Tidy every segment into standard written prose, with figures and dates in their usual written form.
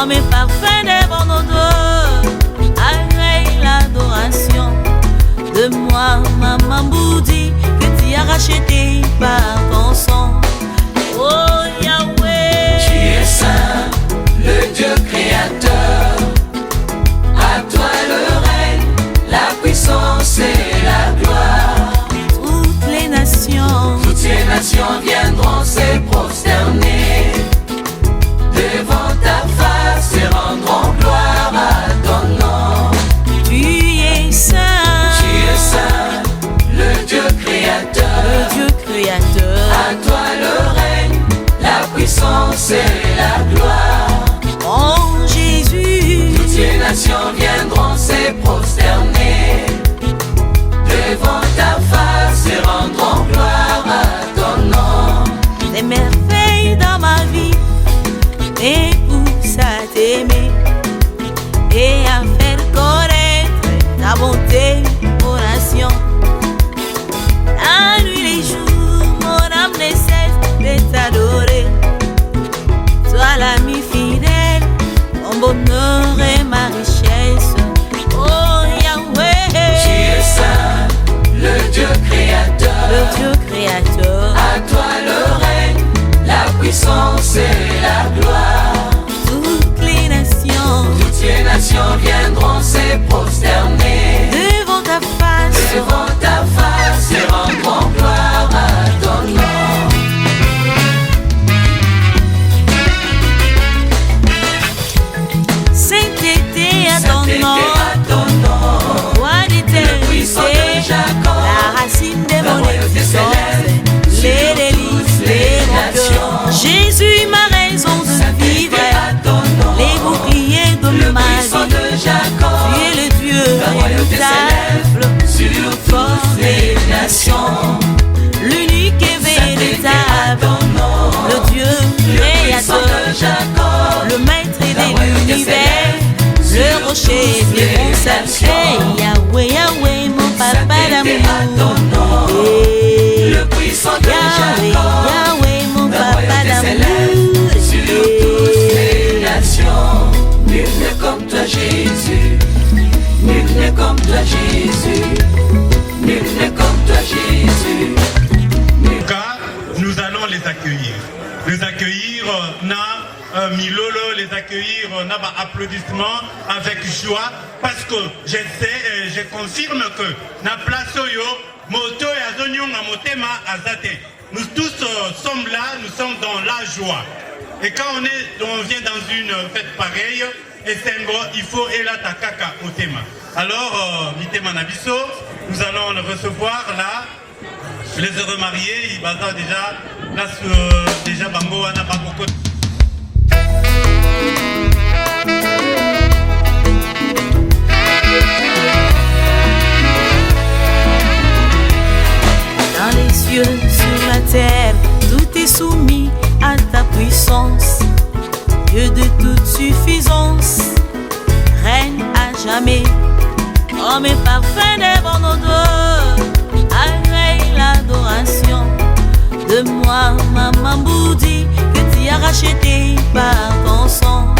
Homme parfait devant nos dos, avec l'adoration de moi, Maman Boudi, que tu as racheté par ton sang. Oh Yahweh, tu es saint, le Dieu créateur. À toi le règne, la puissance et la gloire. Toutes les nations viendront se prosterner devant ta face et rendront gloire à ton nom. Tu es saint, le Dieu créateur. le Dieu créateur. À toi le règne, la puissance et la gloire. Oh Jésus, toutes les nations viendront se prosterner devant ta face et rendront gloire à ton nom. des merveilles dans ma vie, et pousse à t'aimer et à faire connaître ta bonté aux nations. La nuit, les jours, mon âme ne cesse de t'adorer. Toi l'ami fidèle, mon bonheur et ma richesse. Oh Yahweh, Tu es saint, le Dieu créateur. le Dieu créateur. À toi le règne, la puissance et la gloire. Toutes les nations viendront se prosterner devant ta face. et rendront gloire à ton nom. Sainteté à ton nom, roi Puissant de d'éternité, Jacob, la racine de mon royauté existence, céleste, les délices de mon cœur. Jésus, ma raison de vivre, les boucliers de ma vie. de Jacob, Tu es le Dieu royauté redoutable, sur fort toutes les nations. l'unique et véritable, le Dieu créateur, le maître de l'univers, le rocher de mon salut. Hey, Yahweh, Yahweh, mon papa d'amour. Hey, Le puissant de Yahweh, Jacob, Yahweh, mon papa d'amour. sur toutes les nations. Nul n'est comme toi Jésus, nul n'est comme toi Jésus, nul n'est comme toi Jésus. Car nous allons les accueillir. Les accueillir, Milolo, les accueillir, applaudissements avec joie, parce que je sais, je confirme que na place yo, moto et azonyonga motema azate. Nous tous sommes là, nous sommes dans la joie. Et quand on vient dans une fête pareille, et il faut elata kaka au thème. Alors, mitema nabiso, nous allons le recevoir là. Les heureux mariés, ils basent déjà là déjà bango wana bakoko. Dans les cieux, sur la terre, tout est soumis à ta puissance. Dieu de toute suffisance, règne à jamais. Homme parfait devant nos dos, avec l'adoration de moi, Maman Boudi, que tu as racheté par ton sang.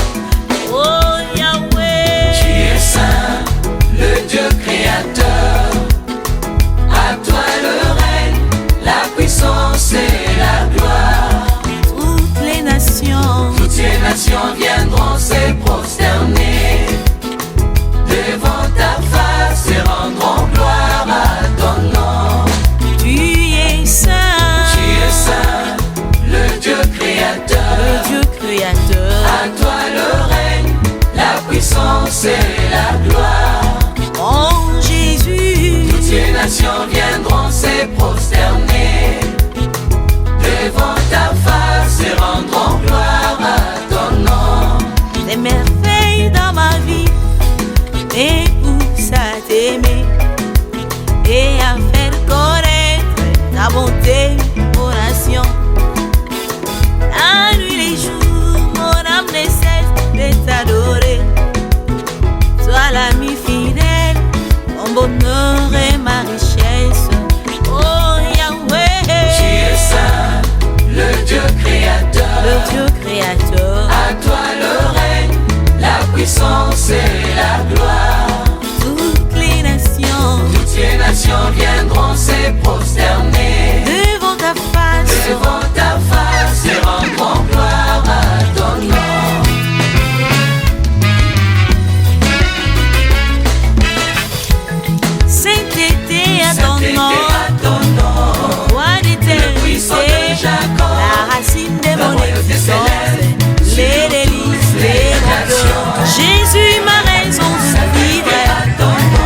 Oh Yahweh, Tu es saint, le Dieu créateur. À toi le règne, la puissance et la gloire. toutes les nations viendront se prosterner devant ta face et rendront gloire à ton nom. tu es saint, le Dieu créateur. le Dieu créateur. À toi le règne, la puissance et la gloire. Oh Jésus, Toutes les nations viendront se prosterner devant ta face et rendront gloire à ton nom. des merveilles dans ma vie, et pousse à t'aimer et à faire connaître ta bonté aux nations. La nuit, les jours, mon âme ne cesse de t'adorer. Toi l'ami fidèle, mon bonheur et ma richesse. Oh Yahweh, Tu es saint, le Dieu créateur. le Dieu créateur. À toi le règne, puissance et la gloire. Toutes les nations Viendront se prosterner devant ta face et rendront gloire à ton nom. Sainteté à ton nom, roi d'éternité, la racine de mon existence, les délices de mon cœur. Jésus, ma raison de vivre,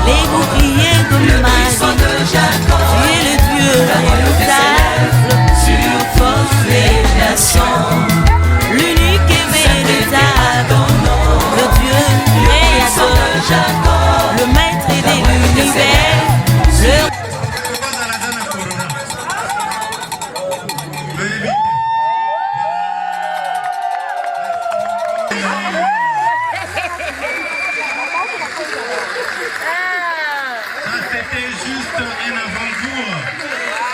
les boucliers de ma vie. Tu es le Dieu redoutable, sur force des nations, l'unique et véritable, le Dieu créateur, le maître de l'univers.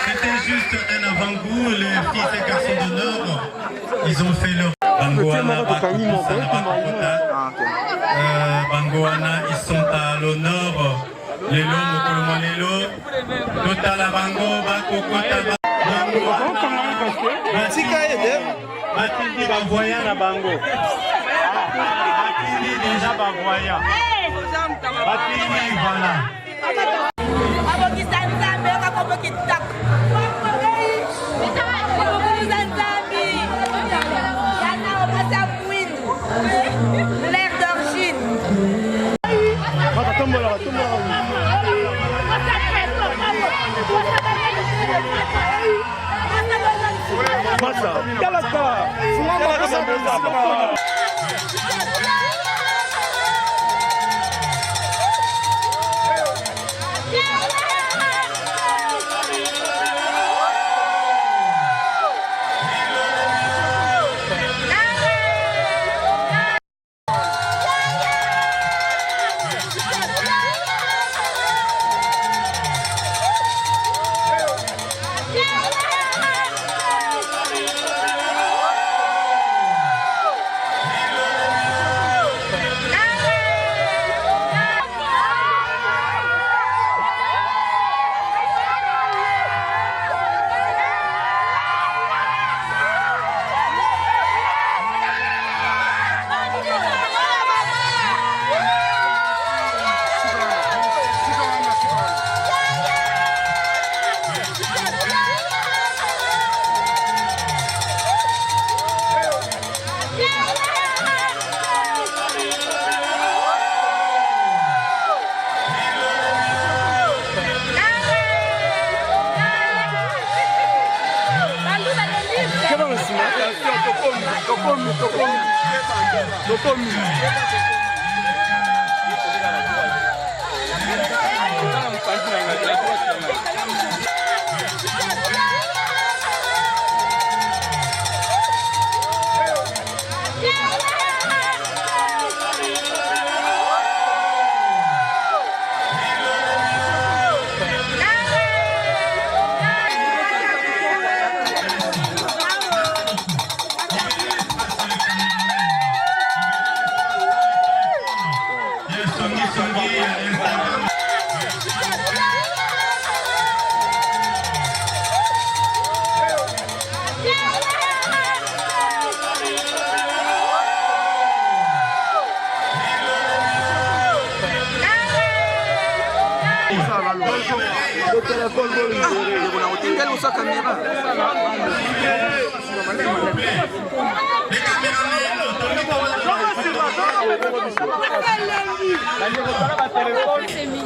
C'était juste un avant-goût. Les filles et garçons d'honneur, ils ont fait leur Bangoana, ils sont à l'honneur. Lelo, Mokoloma Lelo, Totala Bango, Bakokota Bango. Batindi Bavoya na Bango. Batindi déjà Bavoya. Batindi, voilà. L'air d'origine.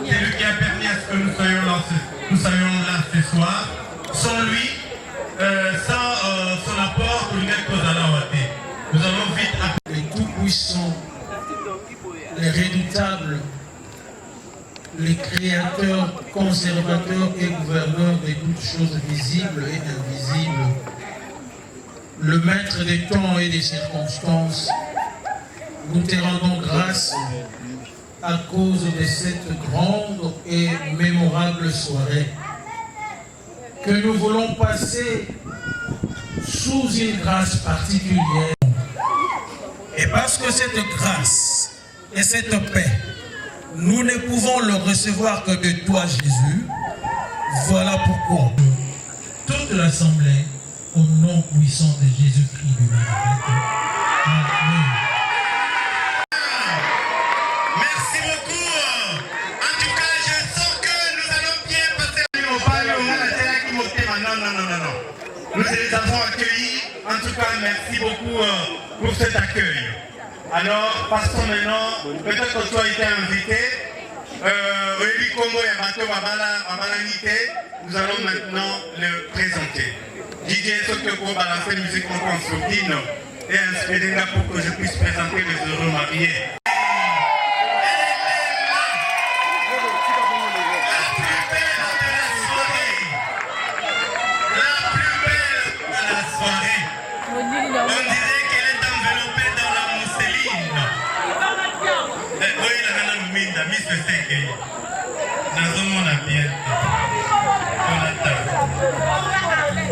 C'est lui qui a permis à ce que nous soyons là ce soir. Sans lui, sans son apport, nous allons vite appeler les tout-puissants, les redoutables, les créateurs, conservateurs et gouverneurs de toutes choses visibles et invisibles, le maître des temps et des circonstances, nous te rendons grâce à cause de cette grande et mémorable soirée que nous voulons passer sous une grâce particulière. Et parce que cette grâce et cette paix, nous ne pouvons le recevoir que de toi, Jésus. Voilà pourquoi toute l'assemblée, au nom puissant de Jésus-Christ de Nazareth. Amen. Merci beaucoup. En tout cas, je sens que nous allons bien passer. Non. Nous les avons accueillis. En tout cas, merci beaucoup pour cet accueil. Alors, passons maintenant, peut-être que tu as été invité. Nous allons maintenant le présenter. DJ Sokyo pour balancer une musique en sourdine et inspirer là pour que je puisse présenter les heureux mariés. On dirait qu'elle est enveloppée dans la mousseline. Oui, la reine Minda, Miss Seke. Dans un monde bien.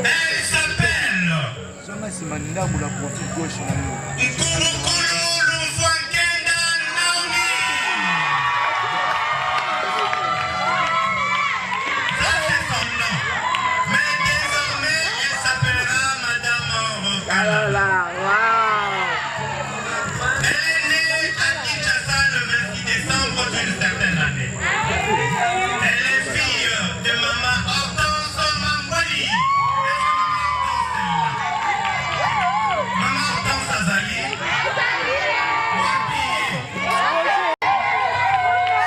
Elle s'appelle Nkouloukoulo Lufwakenda Naomi. Ça c'est son nom. Mais désormais, elle s'appellera Madame Rokala. Elle est née à Kinshasa le 26 décembre d'une certaine année. Elle est fille de maman Hortense Mamboli. Maman Hortense Azali.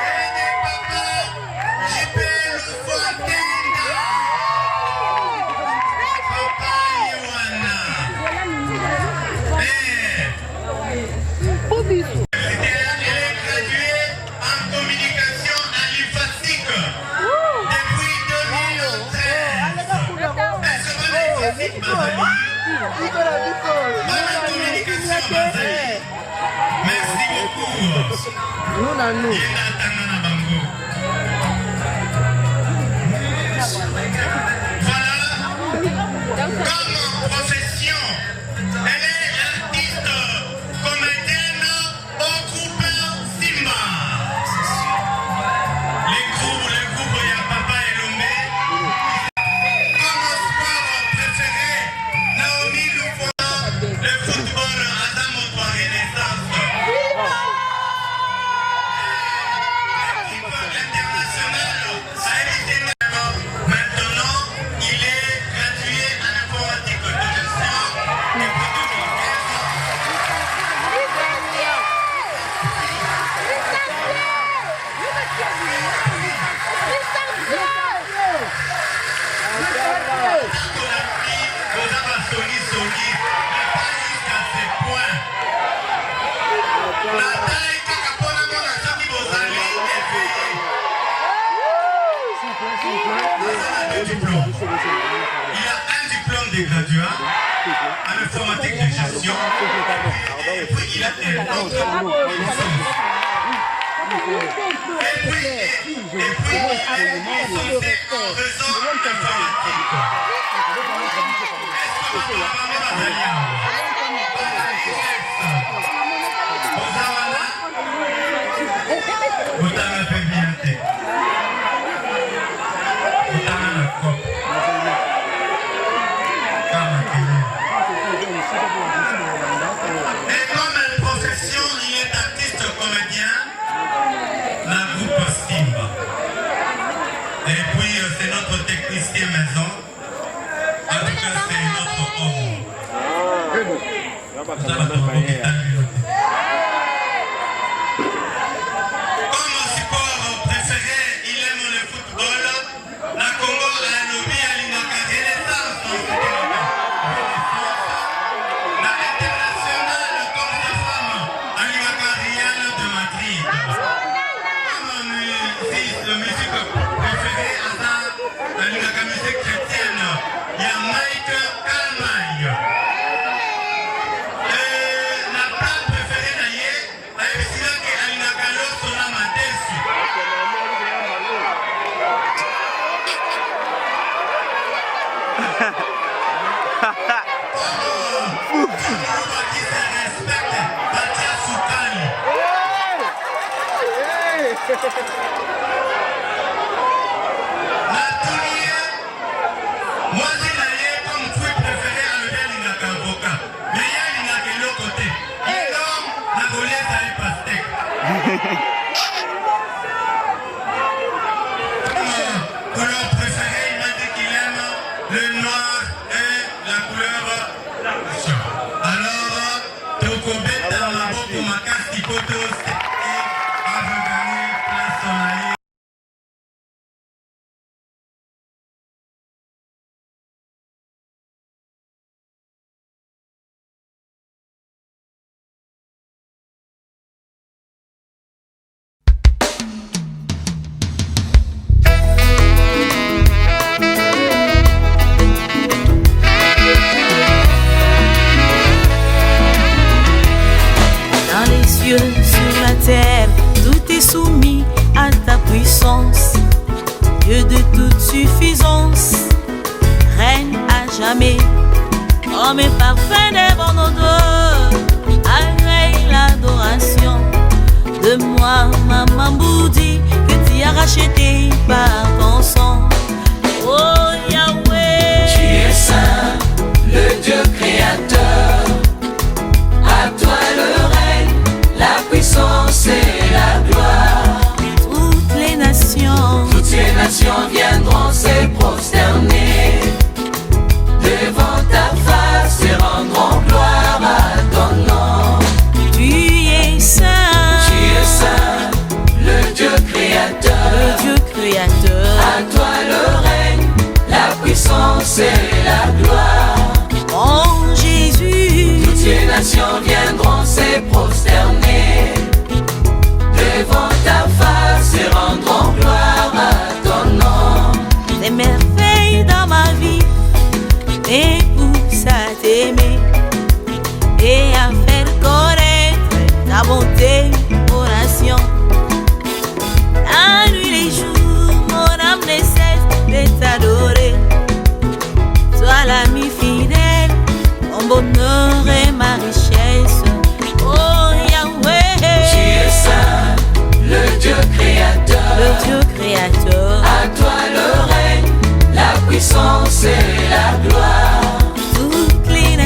Et de papa JP Lufwakenda. Papa Yohana. Elle est graduée en communication à l'IFASIC depuis 2013. Elle se remet ici, Bazali. Bonne communication, Bazali. Merci beaucoup. Yenda Tangana Bango. Voilà. Comme profession, elle est artiste comédienne au groupe Simba. Les groupes, il y a Papa et Lomé. Comme sport préféré, Naomi Lufwanga, le football Adam Otoa Renaissance. L'équipe internationale a évité maintenant, il est gradué en informatique de gestion et il a un diplôme de graduat en informatique de gestion et puis il a un autre licence. Et puis il est licencié en réseau informatique. Est-ce que vous avez Bazali? Botana fait bien. Et comme profession, il est artiste comédien, la groupe Simba. Et puis c'est notre technicien maison. En tout cas, c'est notre homme. Comme sport préféré, il aime le football. La Congo a lobby à l'Inaka Renaissance. La internationale comme sa femme à l'Inaka Rial de Madrid. Comme musique préférée à l'Inaka musique chrétienne, il y a Mike Kalmaï. La plate préférée d'ailleurs, à Epsilon et à l'Inaka Losona Matessi. Qui se respecte, Batia Soukani. Moi, j'ai d'ailleurs comme fruit préféré à lequel il n'a qu'un avocat. Mais il y a il n'a que l'autre côté. Et l'homme, la gaulière, ça est pastèque. Couleur préférée, il m'a dit qu'il aime le noir et la couleur. Alors, Tokobé, Tamabo, Kumakas, Tipotos, et Avogani, Place Sonaï. Sur la terre, tout est soumis à ta puissance. Dieu de toute suffisance, règne à jamais. Comme un parfum des bons odeurs, agrée l'adoration de moi, Maman Boudi, que tu as racheté par ton sang. Oh Yahweh, Tu es saint, le Dieu créateur. À toi le règne, la puissance et la gloire. toutes les nations viendront se prosterner devant ta face et rendront gloire à ton nom. Tu es saint, le Dieu créateur. À toi le règne, la puissance et la gloire. Oh Jésus, Toutes les nations viendront se prosterner devant ta face et rendront gloire à ton nom. des merveilles dans ma vie, et pousse à t'aimer et à faire connaître ta bonté aux nations. La nuit, les jours, mon âme ne cesse de t'adorer. Sois l'ami fidèle, mon bonheur et ma richesse. Oh Yahweh, Tu es saint, le Dieu créateur. créateur. À toi le règne, la puissance et la gloire. Toutes les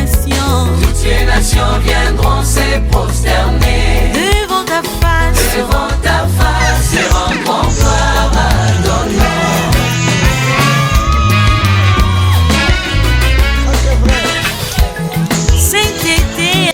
nations viendront se prosterner devant ta face. Et rendront gloire à ton nom. Cet été,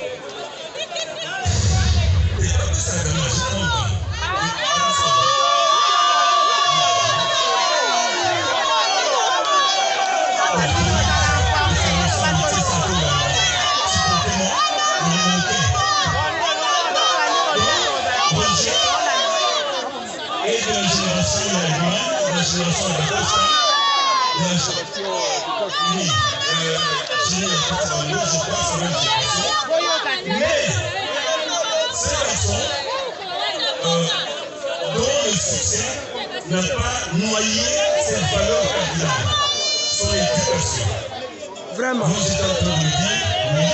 Et de la génération de la génération de la Costa, la génération je crois, c'est la même génération. Mais ces garçons, dont le succès n'a pas noyé cette valeur cardinale, son éducation. Vraiment. Moi, j'étais en train de me dire, oui.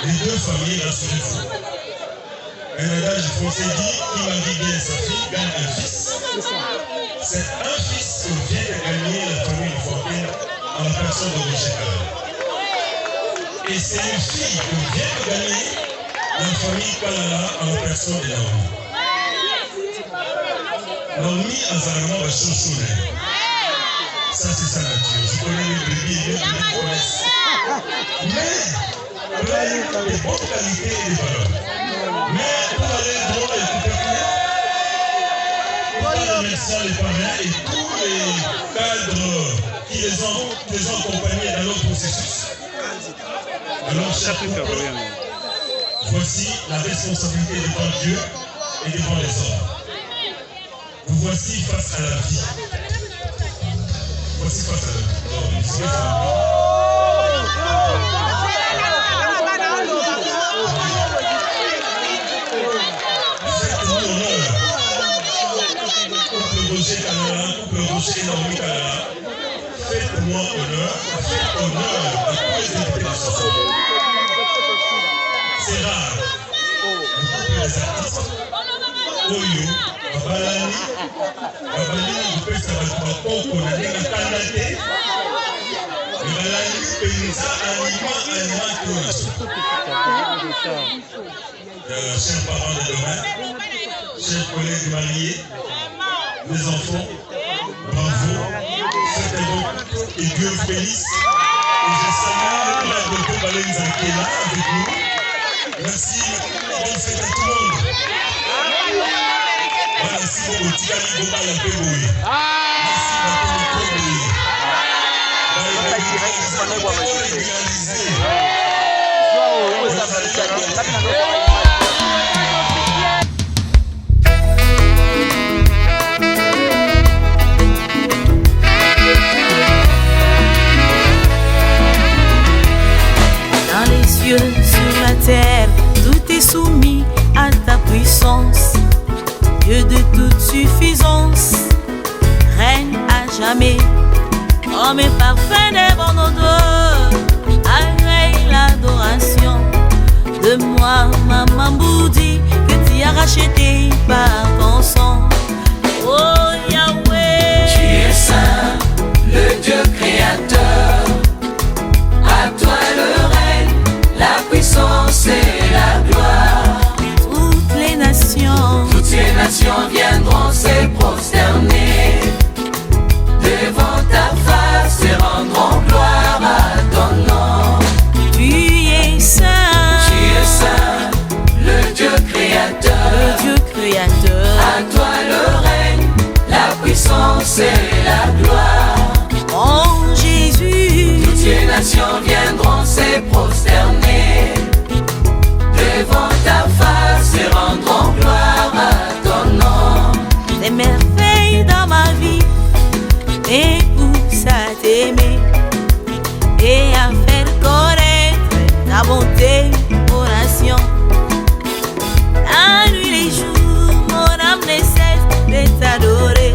Les deux familles rassurent. Un adage français dit qui marie bien sa fille gagne un fils. C'est un fils qui vient de gagner la famille de Fontaine en la personne de Rochelle. Et c'est une fille qui vient de gagner la famille Kalala en la personne de Naomi. Naomi a Zarama Bachouchoune. Ça, c'est sa nature. Je connais les brebis et les connaissent. Mais, plein de bonnes qualités et de valeurs. Mais, pour aller droit et tout à coup, pour remercier les parrains et tous les cadres qui les ont accompagnés dans leur processus. Alors, chaque couple, voici la responsabilité devant Dieu et devant les hommes. Vous voici face à la vie. Voici face à la vie. Roger Kalala, couple Roger Naomi Kalala, faites-moi honneur, faites honneur à tous les invités de la chanson. C'est rare. Le couple des artistes, Oyo, Babalani, vous pouvez savoir que Bakoko, on a dit la Kanate, le Balani, Penza, Aliment, chers parents de demain, chers collègues mariés, mes enfants, bravo, faites donc et Dieu bénisse. Et je salue la Dr Balenza qui est là avec nous. Merci, bonne fête à tout le monde. Merci beaucoup, Tikali Goma la Péboué. Merci dans les cieux, sur la terre, tout est soumis à ta puissance. Dieu de toute suffisance, règne à jamais. Homme et parfait devant nos dos, agrée l'adoration de moi, Maman Boudi, que tu as racheté par ton sang. Oh Yahweh, tu es saint, le Dieu créateur. À toi le règne, la puissance et la gloire. toutes les nations viendront se prosterner devant ta face et rendront gloire à ton nom. Tu es saint, le Dieu créateur. le Dieu créateur. À toi le règne, la puissance et la gloire. Oh Jésus, Toutes les nations viendront se prosterner devant ta face et rendront gloire à ton nom. des merveilles dans ma vie, et pousse à t'aimer et à faire connaître ta bonté aux nations. La nuit, les jours, mon âme ne cesse de t'adorer.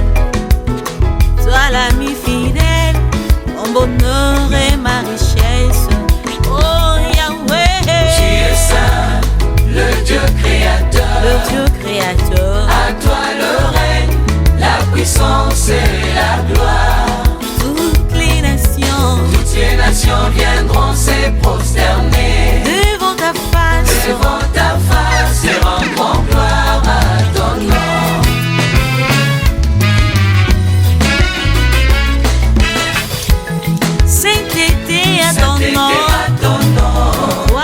Sois l'ami fidèle, mon bonheur et ma richesse. Oh Yahweh, Tu es saint, le Dieu créateur. le Dieu créateur. À toi le règne, la puissance et la gloire. Toutes les nations viendront se prosterner devant ta face. et rendront gloire à ton nom. Sainteté à ton nom, roi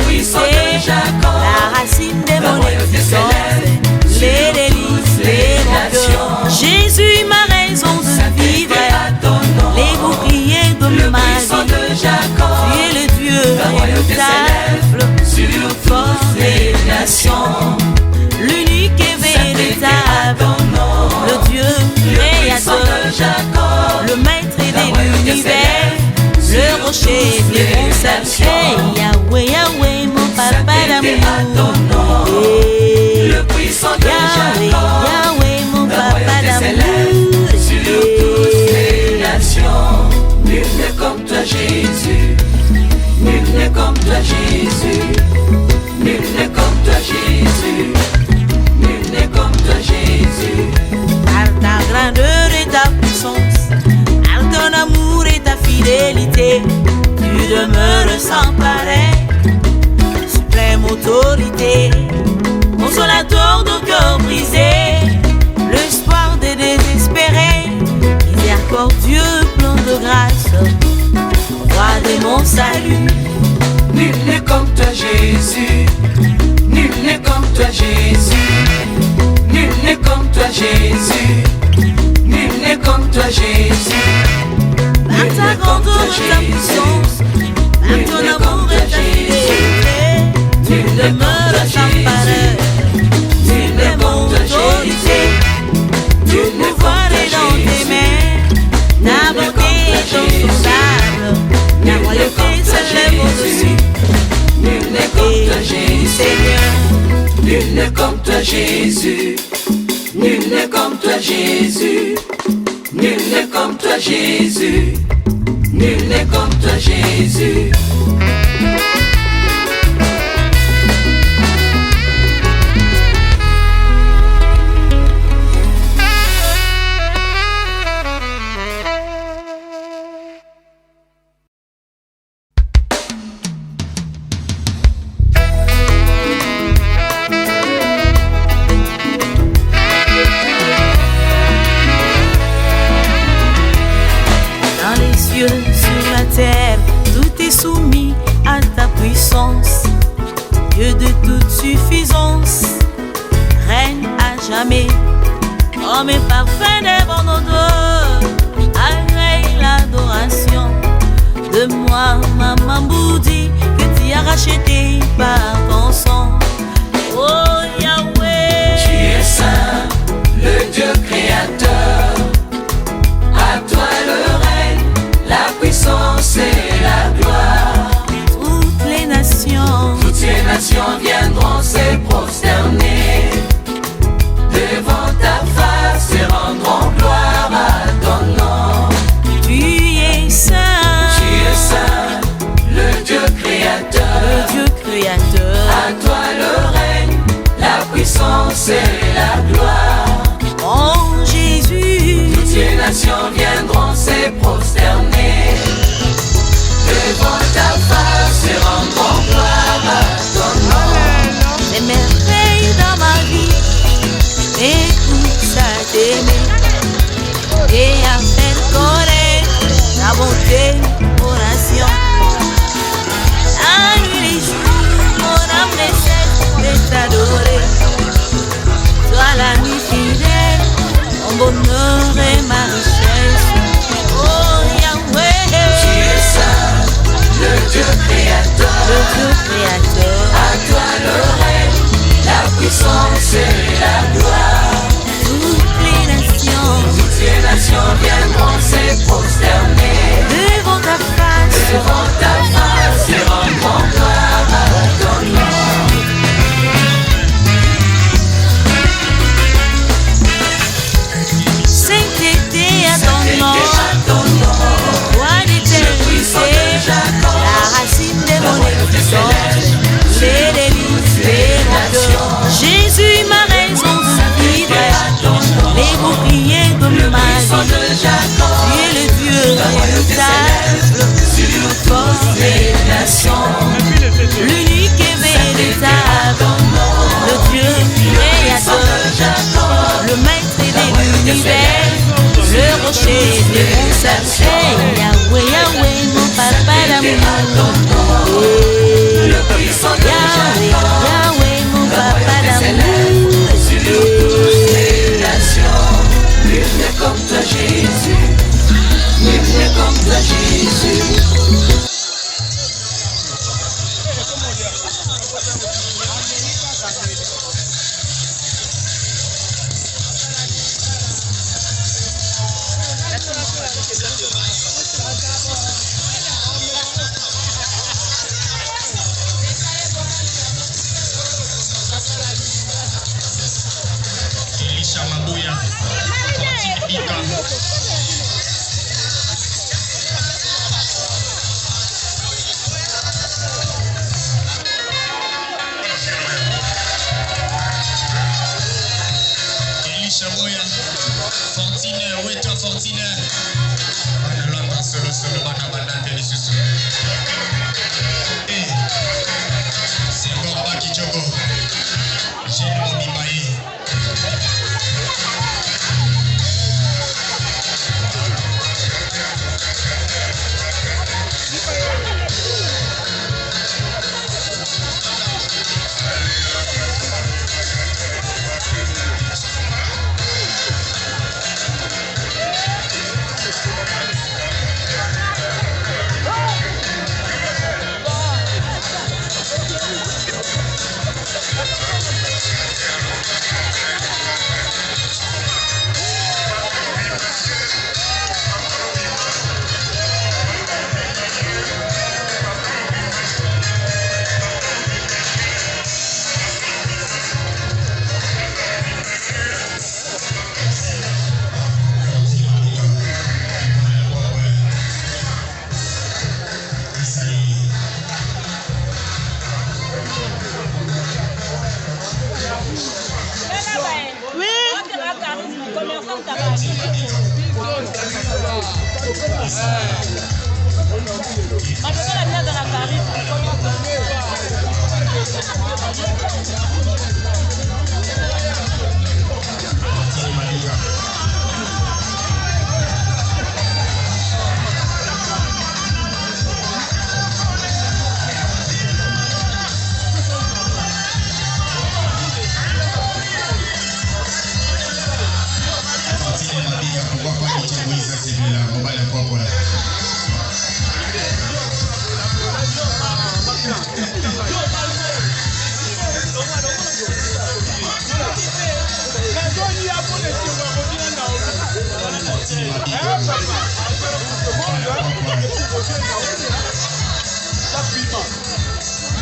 puissant de d'éternité, Jacob, la racine de mon royauté existence, céleste, les délices de mon cœur. Jésus, ma raison de vivre, les boucliers de ma puissant vie. de Jacob, Tu es le Dieu la royauté redoutable, sur toutes les nations. l'unique et véritable, le Dieu Puissant de créateur, Jacob, le maître de l'univers, le rocher de mon salut. Yahweh, Yahweh, mon papa d'amour. le puissant de Yahweh, Jacob, Yahweh, mon la papa royauté d'amour. céleste, sur toutes les nations. Nul n'est comme toi Jésus, nul n'est comme toi Jésus, nul n'est comme toi Jésus, nul n'est comme toi Jésus. Par ta grandeur et ta puissance, par ton amour et ta fidélité, tu demeures sans pareil, suprême autorité, consolateur de cœur brisé, l'espoir des désespérés, miséricordieux, plein de grâce, roi de mon salut. Nul n'est comme toi Jésus, nul n'est comme toi Jésus, nul n'est comme toi Jésus, nul n'est comme toi Jésus. Par ta grandeur et ta puissance, par ton amour et ta fidélité, tu demeures sans pareil, suprême autorité, tout pouvoir est dans tes mains, ta bonté est insondable, ta royauté s'élève au-dessus. Nul n'est comme toi Jésus, Seigneur, nul n'est comme toi Jésus, nul n'est n'est comme toi Jésus. Nul n'est comme toi Jésus. Nul n'est comme toi Jésus. Sur la terre, tout est soumis à ta puissance. Dieu de toute suffisance, règne à jamais. Homme et parfait devant nos dos, agrée l'adoration. De moi, Maman Boudi, que tu as racheté par ton sang. Oh Yahweh, tu es saint, le Dieu créateur. À toi le règne, la puissance et la gloire. Toutes les nations viendront se prosterner devant ta face et rendront gloire à ton nom. Tu es saint, le Dieu créateur. À toi le règne, la puissance et la gloire. Oh Jésus, toutes les nations viendront se prosterner devant ta face et rendront gloire à ton nom. les merveilles dans ma vie, et tout à t'aimer et à faire connaître ta bonté aux nations. La nuit, les jours, mon âme essaie de t'adorer. Toi la nuit fidèle, mon bonheur et ma richesse. Oh Yahweh, tu es saint, le Dieu créateur. À toi le règne, la puissance et la gloire. toutes les nations viendront se prosterner devant ta face, et rendront gloire à ton nom. sainteté à ton nom, roi d'éternité, la racine de mon existence, les délices de mon cœur. Jésus, ma raison de vivre, les boucliers de ma vie. Tu es le Dieu redoutable, force des nations, l'unique et véritable, le Dieu créateur, le maître de l'univers, le rocher de mon salut. Yahweh, Yahweh, mon papa d'amour. Yahweh, Yahweh, mon papa d'amour. Nul n'est comme toi Jésus. Nul n'est comme toi Jésus. Elisha Mabuya, Fortine Ika. Elisha Moya, Fortine, Weta Fortine. Analanda solo bana bandante lisusu. C'est Gorba Kichogo. J'ai mon mimaï.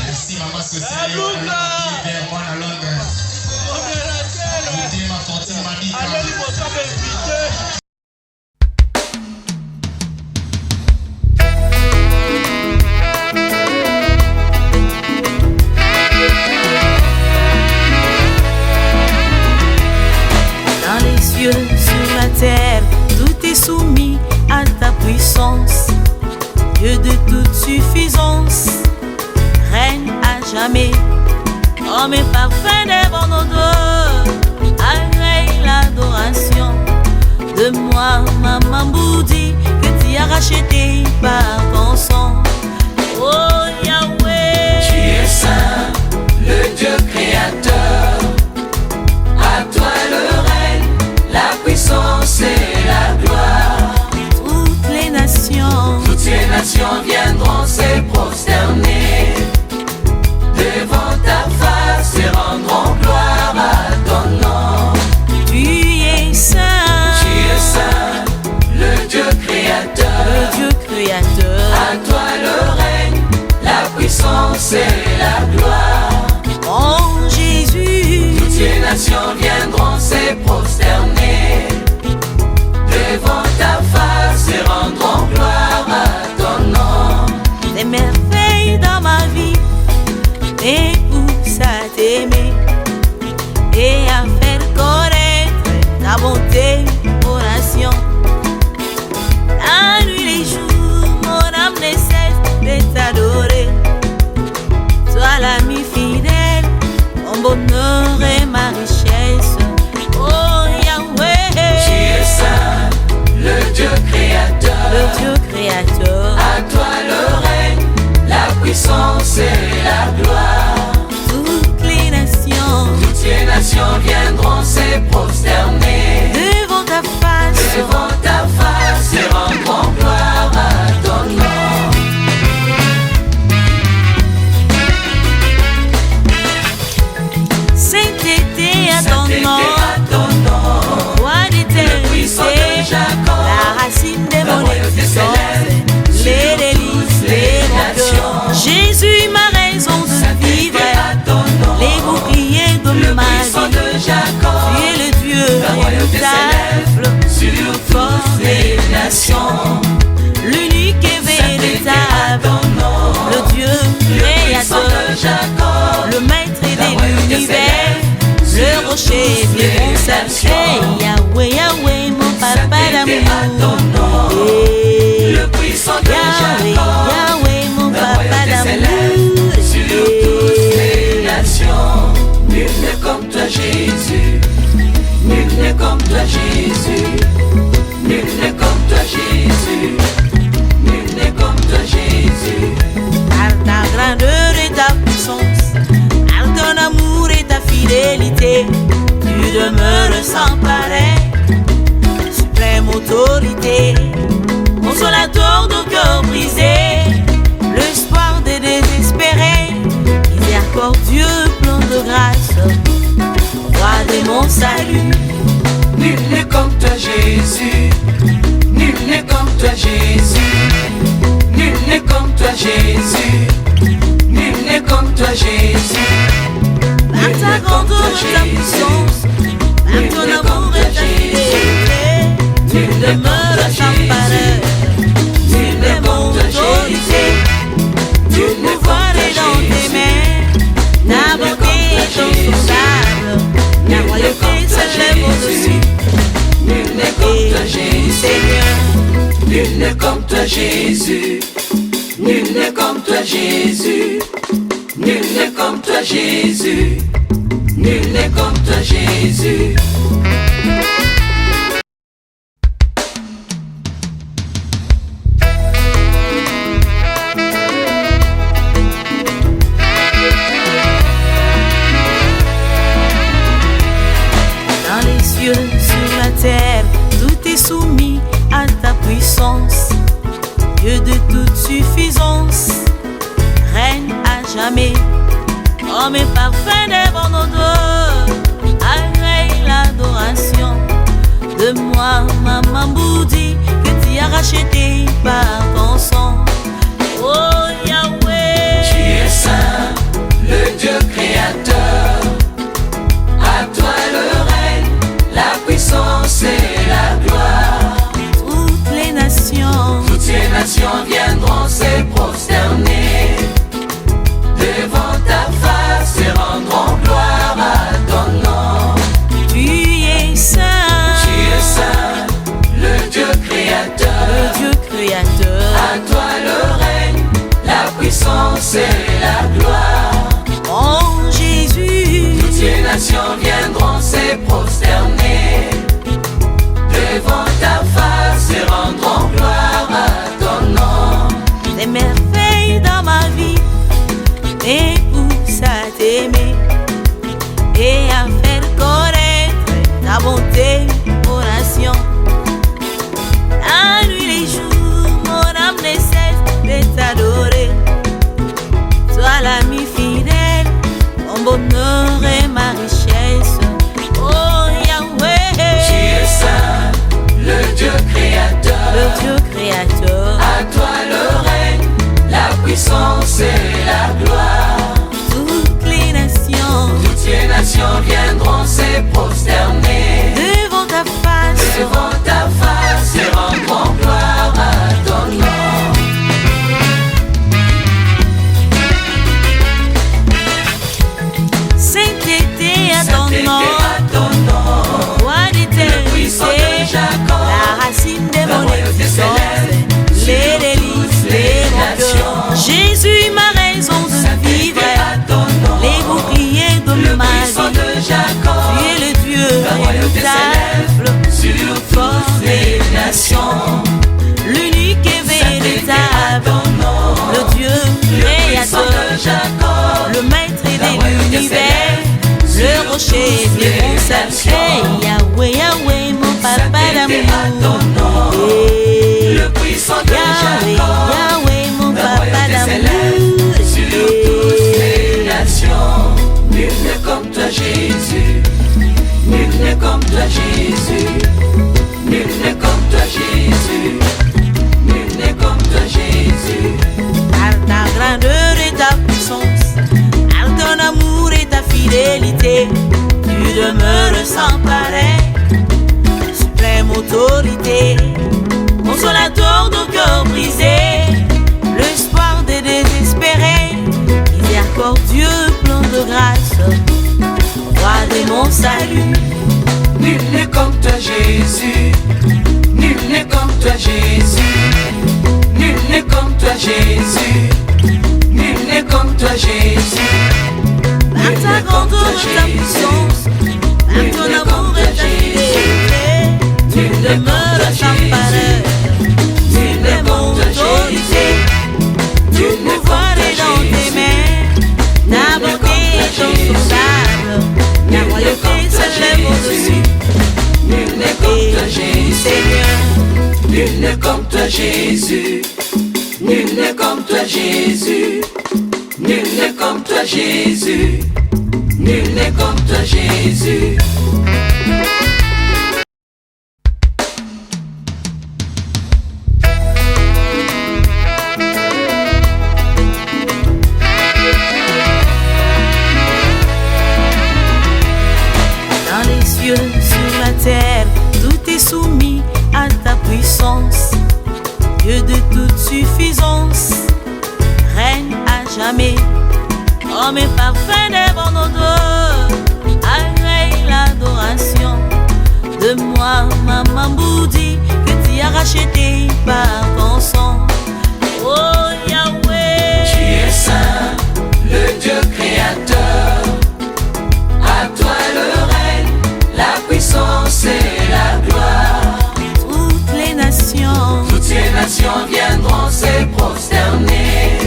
Merci maman Cécile, vers moi à Londres. Ma Fantine Mabika. Dans les cieux, sur la terre, tout est soumis à ta puissance. Dieu de toute suffisance, règne à jamais. Homme et parfait des bons odeurs, agrée l'adoration. De moi, maman Boudi, que tu as racheté par ton sang. Oh Yahweh, Tu es saint, le Dieu créateur. À toi le règne, la puissance et la gloire. toutes les nations viendront se prosterner devant ta face et rendront gloire à ton nom. Tu es saint, le Dieu créateur. le Dieu créateur. À toi le règne, la puissance et la gloire. Oh Jésus, Toutes les nations viendront se prosterner devant ta face et rendront gloire à ton nom. des merveilles dans ma vie et pousse à t'aimer et à faire connaître ta bonté aux nations. La nuit, les jours, mon âme ne cesse de t'adorer. Sois l'ami fidèle, mon bonheur et ma richesse. Oh Yahweh, Tu es saint, le Dieu créateur. le Dieu créateur. À toi le règne, la puissance et la gloire. Toutes les nations viendront se prosterner devant ta face. et rendront gloire à ton nom. Sainteté à ton nom, roi puissant de d'éternité, Jacob, la racine de mon royauté existence, céleste, les délices de mon cœur. Jésus, ma raison de vivre, les boucliers de le ma puissant vie. de Jacob, Tu es le Dieu royauté redoutable, sur toutes les nations. l'unique et véritable, le Dieu Puissant créateur, de Jacob, le maître de l'univers, le rocher bien consacré. Yahweh, Yahweh, mon papa d'amour. le puissant de Yahweh, Jacob, Yahweh, mon papa d'amour. sur toutes les nations. Nul n'est comme toi Jésus, nul n'est comme toi Jésus, nul n'est comme toi Jésus, nul n'est comme toi Jésus. Par ta grandeur et ta puissance, par ton amour et ta fidélité, tu demeures sans pareil, suprême autorité, consolateur de cœur brisé, l'espoir des désespérés, miséricorde Dieu plein de grâce, roi de mon salut. Nul n'est comme toi Jésus, nul n'est comme toi Jésus, nul n'est comme toi Jésus, nul n'est comme toi Jésus. Par ta grandeur et ta puissance, par ton amour et ta fidélité, tu demeures sans pareil, suprême autorité, tout pouvoir est dans tes mains, ta bonté est insondable, la royauté s'élève au-dessus. Nul n'est comme toi Jésus, Seigneur, Nul n'est comme toi Jésus. Nul n'est comme toi Jésus. Nul n'est comme toi Jésus. Nul n'est comme toi Jésus. Dans les cieux, sur la terre, tout est soumis à ta puissance. Dieu de toute suffisance, règne à jamais. Homme et parfait devant nos dos, agrée l'adoration de moi, Maman Boudi, que tu as racheté par ton sang. Oh Yahweh, Tu es saint, le Dieu créateur. À toi le règne, la puissance et la gloire. toutes les nations viendront se prosterner devant ta face et rendront gloire à ton nom. Tu es saint, le Dieu créateur. le Dieu créateur. À toi le règne, la puissance et la gloire. Oh Jésus, Toutes les nations viendront se prosterner devant ta face et rendront gloire à ton nom. des merveilles dans ma vie, et pousse à t'aimer et à faire connaître ta bonté aux nations. La nuit, les jours, mon âme ne cesse de t'adorer. Toi l'ami fidèle, mon bonheur et ma richesse. Oh Yahweh, Tu es saint, le Dieu créateur. le Dieu créateur. À toi le règne, la puissance et la gloire. Toutes les nations viendront se prosterner devant ta face, et rendront gloire à ton nom. sainteté à ton nom, roi Puissant de d'éternité, Jacob, la racine de la mon royauté existence, céleste, les délices de mon cœur. Jésus, ma raison de vivre, à ton nom. les boucliers de Le ma puissant vie. de Jacob, Tu es le Dieu la royauté redoutable, céleste, sur toutes les nations. l'unique et véritable, le Dieu Puissant créateur, de Jacob, le maître la de royauté l'univers, céleste, le rocher de mon salut. Hey, Yahweh, Yahweh, mon papa d'amour. Hey, le puissant de Yahweh, Jacob, Yahweh, mon la papa royauté d'amour. céleste, sur toutes les nations. Nul n'est comme toi Jésus, nul n'est comme toi Jésus, nul n'est comme toi Jésus, nul n'est comme toi Jésus. Par ta grandeur et ta puissance, par ton amour et ta fidélité, tu demeures sans pareil, suprême autorité, consolateur de cœur brisé, l'espoir des désespérés, miséricordieux, plein de grâce, roi de mon salut. Nul n'est comme toi Jésus, nul n'est comme toi Jésus, nul n'est comme toi Jésus, nul n'est comme toi Jésus. Par ta grandeur et ta puissance, par ton amour et ta fidélité, tu demeures sans pareil, suprême autorité, tout pouvoir est dans tes mains, ta bonté est insondable, la royauté s'élève au-dessus. Nul n'est comme toi Jésus, Seigneur, nul n'est comme toi Jésus, nul n'est comme toi Jésus, nul n'est comme toi Jésus, nul n'est comme toi Jésus. dans les cieux, sur la terre, tout est soumis à ta puissance. Dieu de toute suffisance, règne à jamais. Homme est parfait devant nos dos, agrée l'adoration de moi, Maman Boudi, que tu as racheté par nations viendront se prosterner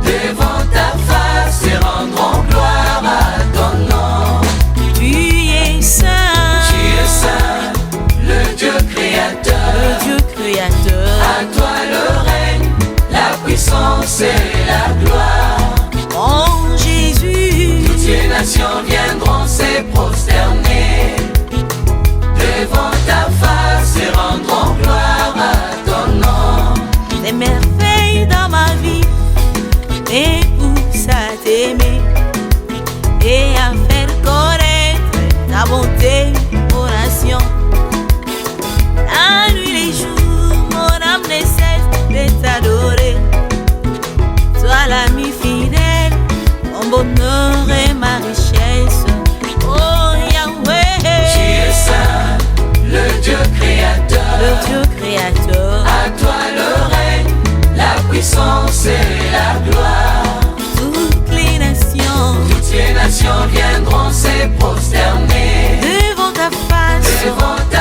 devant ta face et rendront gloire à ton nom. Tu es saint, le Dieu créateur, le Dieu créateur. à toi le règne, la puissance et la gloire. Oh Jésus, Toutes les nations viendront se prosterner devant ta face et rendront gloire à ton nom. des merveilles dans ma vie, et pousse à t'aimer et à faire connaître ta bonté aux nations. La nuit, les jours, mon âme ne cesse de t'adorer. Toi l'ami fidèle, mon bonheur et ma richesse. Oh Yahweh, Tu es saint, le Dieu créateur, le Dieu créateur. à toi le règne, la puissance et la gloire. Toutes les nations Toutes les nations viendront se prosterner devant ta face, devant ta